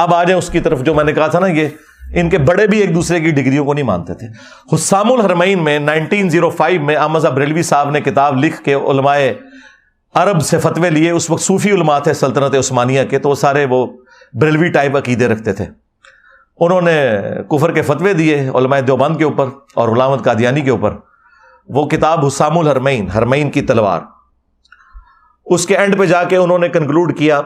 اب آ جائیں اس کی طرف جو میں نے کہا تھا نا، یہ ان کے بڑے بھی ایک دوسرے کی ڈگریوں کو نہیں مانتے تھے. حسام الحرمین میں 1905 میں احمد بریلوی صاحب نے کتاب لکھ کے علماء عرب سے فتوے لیے. اس وقت صوفی علماء تھے سلطنت عثمانیہ کے، تو وہ سارے وہ بریلوی ٹائپ عقیدے رکھتے تھے. انہوں نے کفر کے فتوے دیے علماء دیوبند کے اوپر اور غلام احمد قادیانی کے اوپر. وہ کتاب حسام الحرمین، حرمین کی تلوار، اس کے اینڈ پہ جا کے انہوں نے کنکلوڈ کیا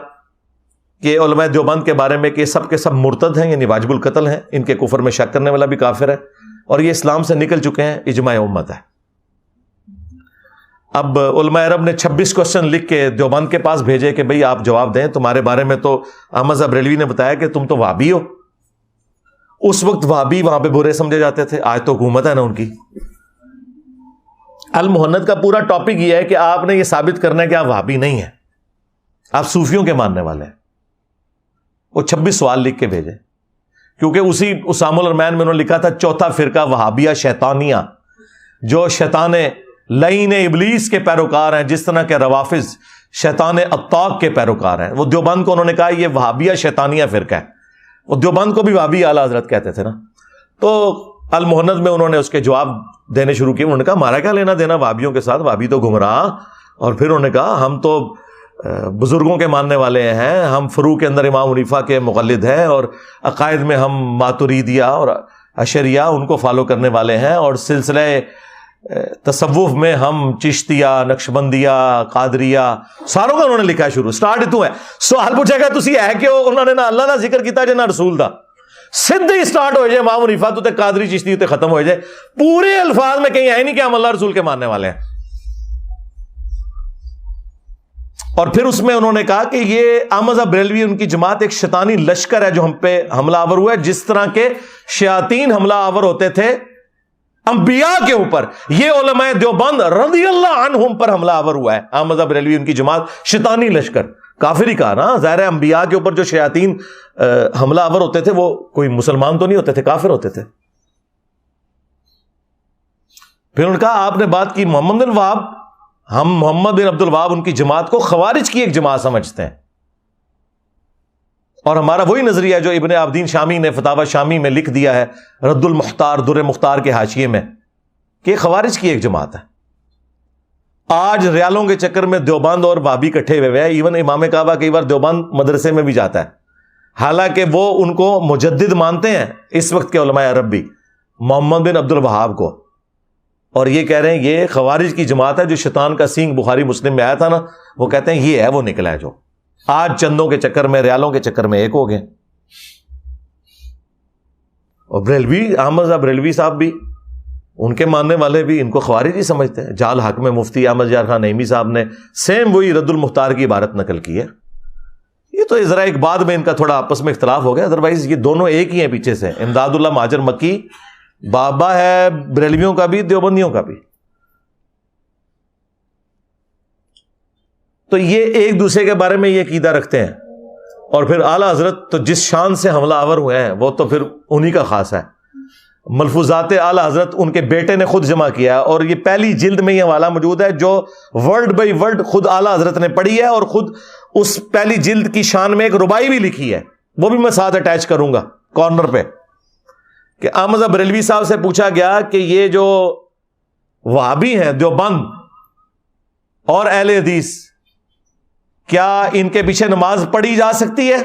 کہ علماء دیوبند کے بارے میں کہ سب کے سب مرتد ہیں، یعنی واجب القتل ہیں، ان کے کفر میں شک کرنے والا بھی کافر ہے، اور یہ اسلام سے نکل چکے ہیں، اجماع امت ہے. اب علماء عرب نے 26 کوسچن لکھ کے دیوبند کے پاس بھیجے کہ بھئی آپ جواب دیں، تمہارے بارے میں تو احمد بریلوی نے بتایا کہ تم تو وہابی ہو. اس وقت وہابی وہاں پہ برے سمجھے جاتے تھے، آج تو حکومت ہے نا ان کی. المہند کا پورا ٹاپک یہ ہے کہ آپ نے یہ ثابت کرنا ہے کہ آپ وہابی نہیں ہیں، آپ صوفیوں کے ماننے والے ہیں. وہ 26 سوال لکھ کے بھیجے، کیونکہ اسی اسام الحرمین میں انہوں نے لکھا تھا چوتھا فرقہ وہابیہ شیطانیہ، جو شیطان لعین ابلیس کے پیروکار ہیں، جس طرح کے روافظ شیطان اطاق کے پیروکار ہیں. وہ دیوبند کو انہوں نے کہا یہ وہابیہ شیطانیہ فرقہ ہے. وہ دیوبند کو بھی وہابی اعلیٰ حضرت کہتے تھے نا. تو المہند میں انہوں نے اس کے جواب دینے شروع کیے. انہوں نے کہا ہمارا کیا لینا دینا وہابیوں کے ساتھ، وہابی تو گمراہ. اور پھر انہوں نے کہا ہم تو بزرگوں کے ماننے والے ہیں، ہم فروع کے اندر امام حنیفہ کے مقلد ہیں، اور عقائد میں ہم ماتریدیہ اور اشریہ ان کو فالو کرنے والے ہیں، اور سلسلہ تصوف میں ہم چشتیہ، نقشبندیہ، قادریہ، ساروں کا انہوں نے لکھا شروع. سٹارٹ اتوں ہے. سوال پوچھے گا تسی ہے کہ انہوں نے نہ اللہ دا ذکر کیتا جے نہ رسول دا. سیدھے ہی سٹارٹ ہو جائے امام حنیفہ تو تے قادری چشتی تے ختم ہو جائے. پورے الفاظ میں کہیں ہے نہیں کہ ہم اللہ رسول کے ماننے والے ہیں. اور پھر اس میں انہوں نے کہا کہ یہ احمد بریلوی ان کی جماعت ایک شیطانی لشکر ہے جو ہم پہ حملہ آور ہوا ہے، جس طرح کے شیاطین حملہ آور ہوتے تھے انبیاء کے اوپر. یہ علماء دیوبند رضی اللہ عنہم پر حملہ آور ہوا ہے. احمد بریلوی ان کی جماعت شیطانی لشکر. کافر ہی کہا نا، ظاہر ہے انبیاء کے اوپر جو شیاطین حملہ آور ہوتے تھے وہ کوئی مسلمان تو نہیں ہوتے تھے، کافر ہوتے تھے. پھر انہوں نے کہا آپ نے بات کی محمد بن وہاب، ہم محمد بن عبد الوہاب ان کی جماعت کو خوارج کی ایک جماعت سمجھتے ہیں، اور ہمارا وہی نظریہ ہے جو ابن عابدین شامی نے فتاوی شامی میں لکھ دیا ہے رد المختار در مختار کے حاشیے میں، کہ خوارج کی ایک جماعت ہے. آج ریالوں کے چکر میں دیوبند اور وہابی کٹھے ہوئے ہیں. ایون امام کعبہ کئی بار دیوبند مدرسے میں بھی جاتا ہے، حالانکہ وہ ان کو مجدد مانتے ہیں اس وقت کے علماء عرب بھی، محمد بن عبد الوہاب کو. اور یہ کہہ رہے ہیں یہ خوارج کی جماعت ہے جو شیطان کا سینگ بخاری مسلم میں آیا تھا نا، وہ کہتے ہیں یہ ہے وہ نکلا ہے جو آج چندوں کے چکر میں، ریالوں کے چکر میں ایک ہو گئے. اور بریلوی، احمد بریلوی صاحب بھی، ان کے ماننے والے بھی ان کو خوارج ہی سمجھتے ہیں. جال حق میں مفتی احمد یار خان نعیمی صاحب نے سیم وہی رد المختار کی عبارت نقل کی ہے. یہ تو ذرا ایک بعد میں ان کا تھوڑا آپس میں اختلاف ہو گیا، ادروائز یہ دونوں ایک ہی ہیں پیچھے سے. امداد اللہ مہاجر مکی بابا ہے بریلویوں کا بھی دیوبندیوں کا بھی. تو یہ ایک دوسرے کے بارے میں یہ عقیدہ رکھتے ہیں. اور پھر اعلیٰ حضرت تو جس شان سے حملہ آور ہوئے ہیں وہ تو پھر انہی کا خاص ہے. ملفوظات اعلیٰ حضرت ان کے بیٹے نے خود جمع کیا ہے، اور یہ پہلی جلد میں یہ حوالہ موجود ہے جو ورڈ بائی ورڈ خود اعلیٰ حضرت نے پڑھی ہے، اور خود اس پہلی جلد کی شان میں ایک ربائی بھی لکھی ہے، وہ بھی میں ساتھ اٹیچ کروں گا کارنر پہ. کہ احمد بریلوی صاحب سے پوچھا گیا کہ یہ جو وہابی ہیں دیوبند اور اہل حدیث، کیا ان کے پیچھے نماز پڑھی جا سکتی ہے؟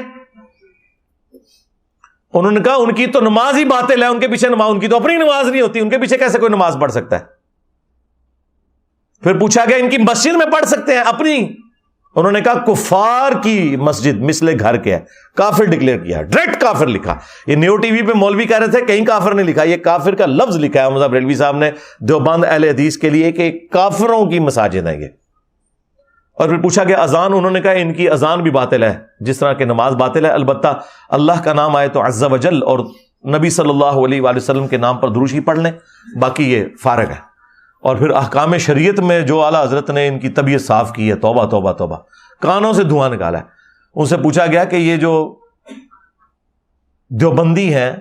انہوں نے کہا ان کی تو نماز ہی باطل ہے، ان کے پیچھے نماز، ان کی تو اپنی نماز نہیں ہوتی، ان کے پیچھے کیسے کوئی نماز پڑھ سکتا ہے؟ پھر پوچھا گیا ان کی مسجد میں پڑھ سکتے ہیں اپنی؟ انہوں نے کہا کفار کی مسجد مثل گھر کے ہے، کافر ڈکلیئر کیا، ڈائریکٹ کافر لکھا. یہ نیو ٹی وی پہ مولوی کہہ رہے تھے کہیں کافر نہیں لکھا، یہ کافر کا لفظ لکھا ہے احمد بریلوی صاحب نے دیوبند اہل حدیث کے لیے کہ کافروں کی مساجد ہیں یہ. اور پھر پوچھا کہ اذان، انہوں نے کہا ان کی اذان بھی باطل ہے جس طرح کہ نماز باطل ہے، البتہ اللہ کا نام آئے تو عز و جل اور نبی صلی اللہ علیہ وآلہ وسلم کے نام پر درود ہی پڑھ لیں، باقی یہ فارغ ہے. اور پھر احکام شریعت میں جو اعلیٰ حضرت نے ان کی طبیعت صاف کی ہے، توبہ توبہ توبہ، کانوں سے دھواں نکالا ہے. ان سے پوچھا گیا کہ یہ جو دیوبندی ہیں،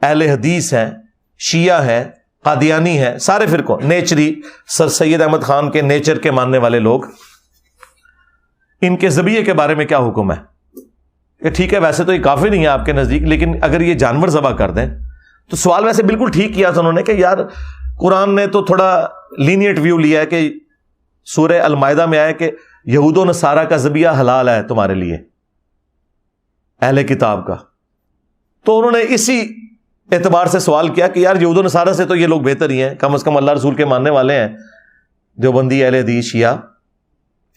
اہل حدیث ہیں، شیعہ ہیں، قادیانی ہیں، سارے فرقوں، نیچری سر سید احمد خان کے نیچر کے ماننے والے لوگ، ان کے ذبیحے کے بارے میں کیا حکم ہے؟ کہ ٹھیک ہے ویسے تو یہ کافی نہیں ہے آپ کے نزدیک، لیکن اگر یہ جانور ذبح کر دیں تو سوال ویسے بالکل ٹھیک کیا تھا انہوں نے کہ یار قرآن نے تو تھوڑا لینیٹ ویو لیا ہے کہ سورہ المائدہ میں آیا کہ یہود و نصارہ کا ذبیحہ حلال ہے تمہارے لیے، اہل کتاب کا، تو انہوں نے اسی اعتبار سے سوال کیا کہ یار یہود و نصارہ سے تو یہ لوگ بہتر ہی ہیں، کم از کم اللہ رسول کے ماننے والے ہیں، دیوبندی، اہل حدیث، شیعہ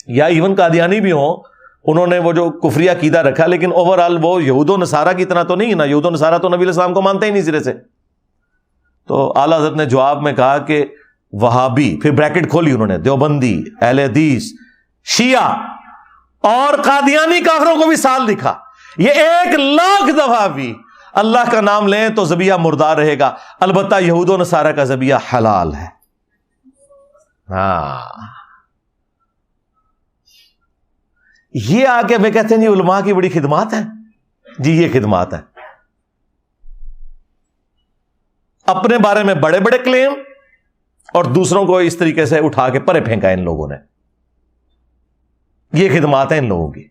یا ایون قادیانی بھی ہوں، انہوں نے وہ جو کفری عقیدہ رکھا لیکن اوورآل وہ یہود و نصارہ کی طرح تو نہیں ہے نا، یہود و نصارہ تو نبی علیہ السلام کو مانتے ہی نہیں سرے سے۔ تو اعلیٰ حضرت نے جواب میں کہا کہ وہابی، پھر بریکٹ کھولی انہوں نے، دیوبندی، اہل حدیث، شیعہ اور قادیانی کافروں کو بھی سال دکھا، یہ 1,00,000 دفعہ بھی اللہ کا نام لیں تو ذبیحہ مردار رہے گا، البتہ یہود و نصارہ کا ذبیحہ حلال ہے۔ ہاں، یہ آ کے میں کہتے ہیں جی علماء کی بڑی خدمات ہیں، جی یہ خدمات ہیں، اپنے بارے میں بڑے بڑے کلیم اور دوسروں کو اس طریقے سے اٹھا کے پرے پھینکا ان لوگوں نے، یہ خدمات ہیں ان لوگوں کی۔